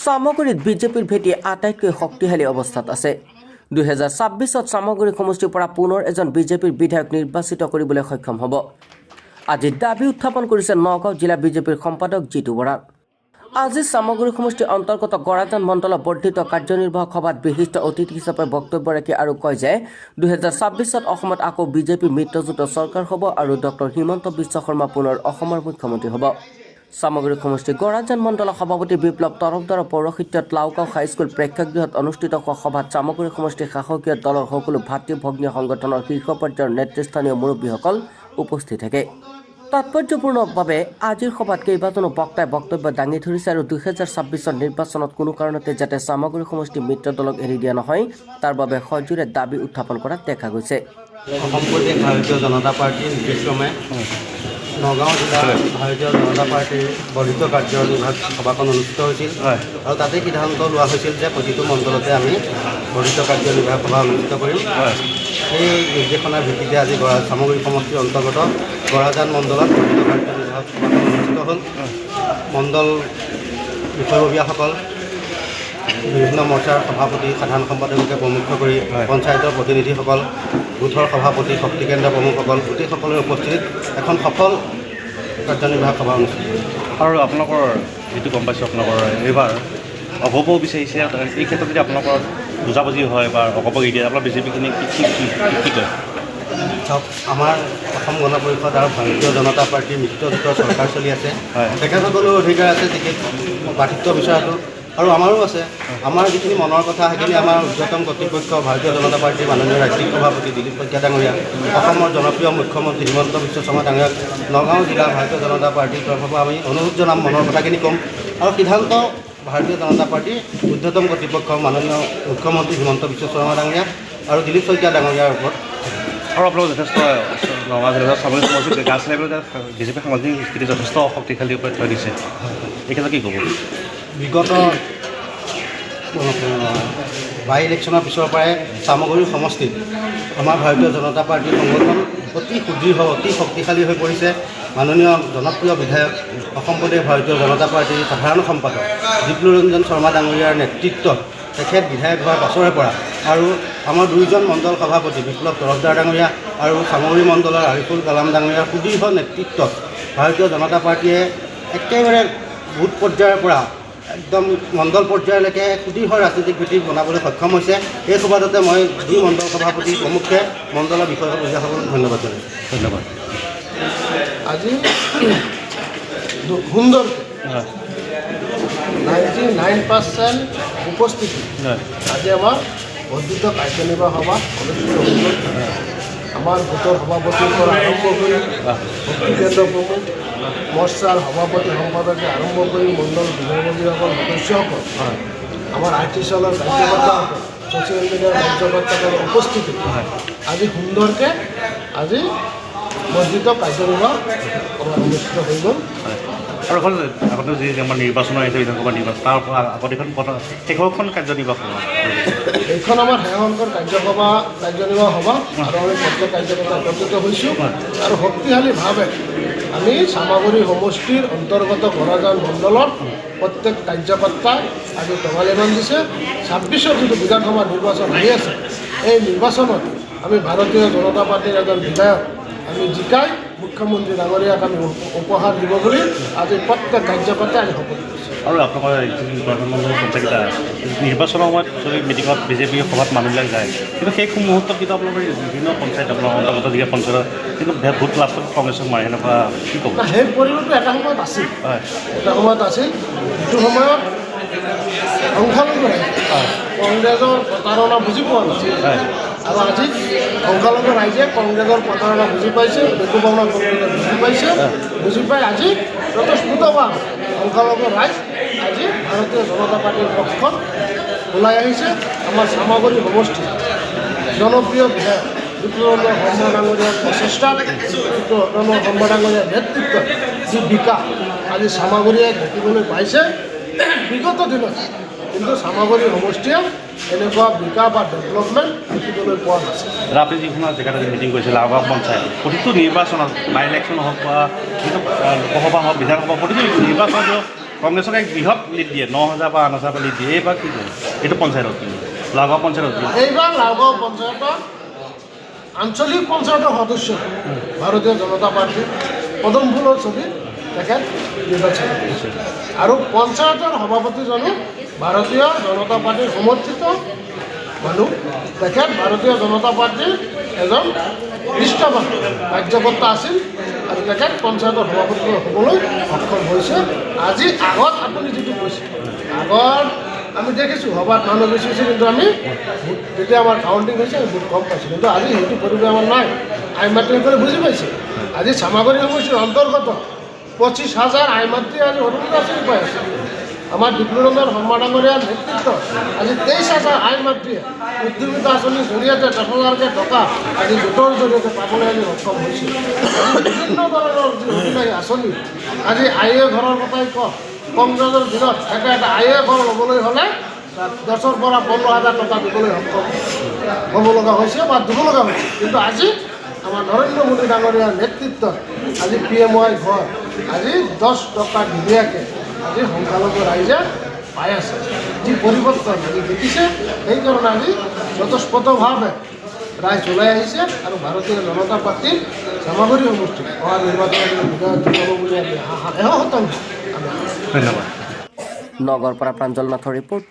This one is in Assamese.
চামগুৰিত বিজেপিৰ ভেটি আটাইতকৈ শক্তিশালী অৱস্থাত আছে। 2026ত চামগুৰি সমষ্টিৰ পৰা পুনৰ এজন বিজেপিৰ বিধায়ক নিৰ্বাচিত কৰিবলৈ সক্ষম হ'ব। আজি দাবী উত্থাপন কৰিছে নগাঁও জিলা বিজেপিৰ সম্পাদক জিতু বৰা। আজি চামগুৰি সমষ্টিৰ অন্তৰ্গত গৰাজান মণ্ডলৰ বৰ্ধিত কাৰ্যনিৰ্বাহক সভাত বিশিষ্ট অতিথি হিচাপে বক্তব্য ৰাখি আৰু কয় যে 2026ত অসমত আকৌ বিজেপি মিত্ৰজোঁট চৰকাৰ হ'ব আৰু ডক্টৰ হিমন্ত বিশ্ব শৰ্মা পুনৰ অসমৰ মুখ্যমন্ত্ৰী হ'ব। চামগুৰি সমষ্টিৰ গৰাজান মণ্ডলৰ সভাপতি বিপ্লৱ তৰফদাৰৰ পৌৰহিত্যত লাওগাঁও হাইস্কুল প্ৰেক্ষাগৃহত অনুষ্ঠিত হোৱা সভাত চামগুৰি সমষ্টিৰ শাসকীয় দলৰ সকলো ভাতৃ ভগ্নীয় সংগঠনৰ শীৰ্ষ পৰ্যায়ৰ নেতৃস্থানীয় মুৰব্বীসকল উপস্থিত থাকে। তাৎপৰ্যপূৰ্ণভাৱে আজিৰ সভাত কেইবাজনো বক্তাই বক্তব্য দাঙি ধৰিছে আৰু 2026ৰ নিৰ্বাচনত কোনো কাৰণতে যাতে চামগুৰি সমষ্টিৰ মিত্ৰ দলক এৰি দিয়া নহয় তাৰ বাবে সজোৰে দাবী উত্থাপন কৰা দেখা গৈছে। অসম প্ৰদেশ ভাৰতীয় জনতা পাৰ্টীৰ নিৰ্দেশক্ৰমে নগাঁও জিলা ভাৰতীয় জনতা পাৰ্টীৰ বৰ্ধিত কাৰ্যনিৰ্বাহক সভাখন অনুষ্ঠিত হৈছিল আৰু তাতে সিদ্ধান্ত লোৱা হৈছিল যে প্ৰতিটো মণ্ডলতে আমি বৰ্ধিত কাৰ্যনিৰ্বাহক সভা অনুষ্ঠিত কৰিম। সেই নিৰ্দেশনাৰ ভিত্তিতে আজি চামগুৰি সমষ্টিৰ অন্তৰ্গত গৰাজান মণ্ডলত বৰ্ধিত কাৰ্যনিৰ্বাহক সভাখন অনুষ্ঠিত হ'ল। মণ্ডল বিষয়ববীয়াসকল, বিভিন্ন মৰ্চাৰ সভাপতি, সাধাৰণ সম্পাদককে প্ৰমুখ কৰি পঞ্চায়তৰ প্ৰতিনিধিসকল, গোটৰ সভাপতি, শক্তি কেন্দ্ৰৰ প্ৰমুখসকল গোটেইসকলৰ উপস্থিতিত এখন সফল কাৰ্যনিৰ্বাহক সভা অনুষ্ঠিত। আৰু আপোনালোকৰ যিটো গম পাইছোঁ আপোনালোকৰ এইবাৰ অগপ বিচাৰিছে, এই ক্ষেত্ৰত যদি আপোনালোকৰ বুজাবুজি হয় বা অগপ এৰি দিয়ে আপোনাৰ বিজেপিখিনি কি কয়? চাওক, আমাৰ অসম গণ পৰিষদ আৰু ভাৰতীয় জনতা পাৰ্টীৰ মিত্ৰজোঁটৰ চৰকাৰ চলি আছে। তেখেতসকলেও অধিকাৰ আছে টিকেট প্ৰাৰ্থিত্ব বিচৰাটো, আৰু আমাৰো আছে। আমাৰ যিখিনি মনৰ কথা সেইখিনি আমাৰ উৰ্ধতম কৰ্তৃপক্ষ ভাৰতীয় জনতা পাৰ্টীৰ মাননীয় ৰাজ্যিক সভাপতি দিলীপ শইকীয়া ডাঙৰীয়া, অসমৰ জনপ্ৰিয় মুখ্যমন্ত্ৰী হিমন্ত বিশ্ব শৰ্মা ডাঙৰীয়াক নগাঁও জিলা ভাৰতীয় জনতা পাৰ্টীৰ তৰফৰ পৰা আমি অনুৰোধ জনাম, মনৰ কথাখিনি ক'ম। আৰু সিদ্ধান্ত ভাৰতীয় জনতা পাৰ্টীৰ উৰ্ধতম কৰ্তৃপক্ষ মাননীয় মুখ্যমন্ত্ৰী হিমন্ত বিশ্ব শৰ্মা ডাঙৰীয়া আৰু দিলীপ শইকীয়া ডাঙৰীয়াৰ ওপৰত। আৰু আপোনালোক যথেষ্ট নগাঁও জিলাৰ চামগুৰি সমষ্টিত গাছ লেভেলত বিজেপি সামাজিক স্থিতি যথেষ্ট শক্তিশালী ওপৰত থৈ দিছে, এই ক্ষেত্ৰত কি ক'ব? বিগত বাই ইলেকশ্যনৰ পিছৰ পৰাই চামগুৰি সমষ্টিত আমাৰ ভাৰতীয় জনতা পাৰ্টীৰ সংগঠন অতি সুদৃঢ়, অতি শক্তিশালী হৈ পৰিছে। মাননীয় জনপ্ৰিয় বিধায়ক, অসম প্ৰদেশ ভাৰতীয় জনতা পাৰ্টীৰ সাধাৰণ সম্পাদক দিপ্লুৰঞ্জন শৰ্মা ডাঙৰীয়াৰ নেতৃত্বত তেখেত বিধায়ক হোৱাৰ পাছৰে পৰা আৰু আমাৰ দুয়োজন মণ্ডল সভাপতি বিপ্লৱ তৰফদাৰ ডাঙৰীয়া আৰু চামগুৰি মণ্ডলৰ আৰিফুল কালাম ডাঙৰীয়াৰ সুদৃঢ় নেতৃত্বত ভাৰতীয় জনতা পাৰ্টীয়ে একেবাৰে বুথ পৰ্যায়ৰ পৰা একদম মণ্ডল পৰ্যায়লৈকে সুদৃঢ় ৰাজনৈতিক ভেটি বনাবলৈ সক্ষম হৈছে। এই সুবাদতে মই দুই মণ্ডল সভাপতি প্ৰমুখে মণ্ডলৰ বিষয়ববীয়াসকলক ধন্যবাদ জনাইছোঁ। ধন্যবাদ। আজি সুন্দৰ 99% উপস্থিতি আজি আমাৰ বৰ্ধিত কাৰ্যনিৰ্বাহক সভা অনুষ্ঠিত হৈছিল। আমাৰ গোটৰ সভাপতিৰ পৰা আৰম্ভ কৰি শক্তি কেন্দ্ৰ প্ৰমুখ, মৰ্চাৰ সভাপতি সম্পাদকে আৰম্ভ কৰি মণ্ডল বিষয়ববীয়াসকল, সদস্যসকল, আমাৰ আৰ্টি চেলৰ কাৰ্যকৰ্তাসকল, ছ'চিয়েল মিডিয়াৰ কাৰ্যকৰ্তাসকলৰ উপস্থিতি আজি সুন্দৰকৈ আজি বৰ্ধিত কাৰ্যনিৰ্বাহক সভা অনুষ্ঠিত হৈ গ'ল। আৰু এখন আগতে যি আমাৰ নিৰ্বাচন আহিছে বিধানসভা নিৰ্বাচন, তাৰ আগত এখন শেষৰখন কাৰ্যনিৰ্বাহক সভা, এইখন আমাৰ শেষৰখন কাৰ্যনিৰ্বাহক সভা আৰু আমি প্ৰত্যেক কাৰ্যকৰ্তা একত্ৰিত হৈছোঁ আৰু শক্তিশালীভাৱে আমি চামগুৰি সমষ্টিৰ অন্তৰ্গত গৰাজান মণ্ডলৰ প্ৰত্যেক কাৰ্যকৰ্তাই আজি টঙালি বান্ধিছে। 26ৰ যিটো বিধানসভা নিৰ্বাচন আহি আছে, এই নিৰ্বাচনত আমি ভাৰতীয় জনতা পাৰ্টীৰ এজন বিধায়ক আমি জিকাই মুখ্যমন্ত্ৰী ডাঙৰীয়াক আমি উপহাৰ দিব বুলি আজি প্ৰত্যেক কাৰ্যকৰ্তাই আমি শপত লৈছোঁ। আৰু আপোনালোকৰ পঞ্চায়তকেইটা নিৰ্বাচনৰ সময়ত যদি মিটিঙত বিজেপি সভাত মানুহবিলাক যায়, কিন্তু সেই মুহূৰ্তত কিন্তু আপোনালোকৰ বিভিন্ন পঞ্চায়ত আপোনাৰ অন্তৰ্গত যিবিলাক পঞ্চায়ত কিন্তু ভোট লাষ্টত কংগ্ৰেছক মাৰে, সেনেকুৱা কি ক'ব? সেই পৰিৱেশটো এটা সময়ত আছিল, এটা সময়ত আছিল, যিটো সময়ত সংখ্যালঘু কংগ্ৰেছৰ প্ৰতাৰণা বুজি পোৱা নাছিল। আৰু আজি সংখ্যালঘু ৰাইজে কংগ্ৰেছৰ প্ৰতাৰণা বুজি পাইছে, বেকুবাউনা কংগ্ৰেছে বুজি পাই আজি স্বতঃস্ফূৰ্তভাৱে সংখ্যালঘু ৰাইজ আজি ভাৰতীয় জনতা পাৰ্টীৰ পক্ষত ওলাই আহিছে। আমাৰ চামগুৰি সমষ্টিৰ জনপ্ৰিয় বিধায়ক দিপ্লুৰঞ্জন শৰ্মা ডাঙৰীয়াৰ প্ৰচেষ্টাত, দিপ্লুৰঞ্জন শৰ্মা ডাঙৰীয়াৰ নেতৃত্বত যি বিকাশ আজি চামগুৰিয়ে দেখিবলৈ পাইছে বিগত দিনত, কিন্তু চামগুৰি সমষ্টিয়ে এনেকুৱা বিকাশ বা ডেভেলপমেণ্ট দেখিবলৈ পোৱা নাছিল। আপুনি যিখন জেগাত মিটিং কৰিছিল লাওগাঁও পঞ্চায়ত, প্ৰতিটো নিৰ্বাচনত বাই ইলেকশ্যন হওক বা যিটো লোকসভা হওক বিধানসভা, প্ৰতিটো নিৰ্বাচনত কংগ্ৰেছক এক বৃহৎ লিড দিয়ে 9,000 বা 8,000 লিড দিয়ে এইবাৰ কি কৰে এইটো পঞ্চায়তত কি লাগাঁও পঞ্চায়তত কি এইবাৰ লাওগাঁও পঞ্চায়তৰ আঞ্চলিক পঞ্চায়তৰ সদস্য ভাৰতীয় জনতা পাৰ্টীৰ পদম ফুলৰ ছবিত তেখেত নিৰ্বাচিত কৰিছে আৰু পঞ্চায়তৰ সভাপতিজনো ভাৰতীয় জনতা পাৰ্টীৰ সমৰ্থিত মানুহ তেখেত ভাৰতীয় জনতা পাৰ্টীৰ এজন নিষ্ঠাবান কাৰ্যকৰ্তা আছিল আৰু তেখেত পঞ্চায়তৰ সভাপতি হ'বলৈ সক্ষম হৈছে আজি আগত আপুনি যিটো কৈছে আগত আমি দেখিছোঁ সভাত মানুহ বেছি হৈছে কিন্তু আমি যেতিয়া আমাৰ কাউণ্টিং হৈছে বহুত কম পাইছোঁ কিন্তু আজি সেইটো পৰিৱেশ আমাৰ নাই আই মাতৃসকলে বুজি পাইছে আজি চামাগুৰি সমষ্টিৰ অন্তৰ্গত 25,000 আই মাতৃ আজি অৰুণোদয় আঁচনি পাই আছে আমাৰ ডিব্ৰুগড়ৰ শৰ্মা ডাঙৰীয়াৰ নেতৃত্বত আজি 23,000 আই মাতৃয়ে উদ্যোমিতা আঁচনিৰ জৰিয়তে 10,000কৈ টকা আজি গোটৰ জৰিয়তে পাবলৈ আজি সক্ষম হৈছে বিভিন্ন ধৰণৰ যি অভিনয় আঁচনি আজি আইয়ে ঘৰৰ কথাই কওক কংগ্ৰেছৰ দিনত এটা আইয়ে ঘৰ ল'বলৈ হ'লে 10,000 পৰা 15,000 টকা দিবলৈ সক্ষম হ'ব লগা হৈছে বা দিব লগা হৈছে কিন্তু আজি আমাৰ নৰেন্দ্ৰ মোদী ডাঙৰীয়াৰ নেতৃত্বত আজি PMY ঘৰ আজি 10 টকা নিদিয়াকৈ আজি সংখ্যালঘু ৰাইজে পাই আছে যি পৰিৱৰ্তন আজি দেখিছে সেইকাৰণে আজি স্বতঃস্ফূৰ্তভাৱে ৰাইজ ওলাই আহিছে আৰু ভাৰতীয় জনতা পাৰ্টীৰ চামাগুৰি সমষ্টিত অহা নিৰ্বাচনত বিজয় হ'ব বুলি আমি 100% আমি ধন্যবাদ নগৰৰ পৰা প্ৰাঞ্জল নাথৰ ৰিপৰ্ট।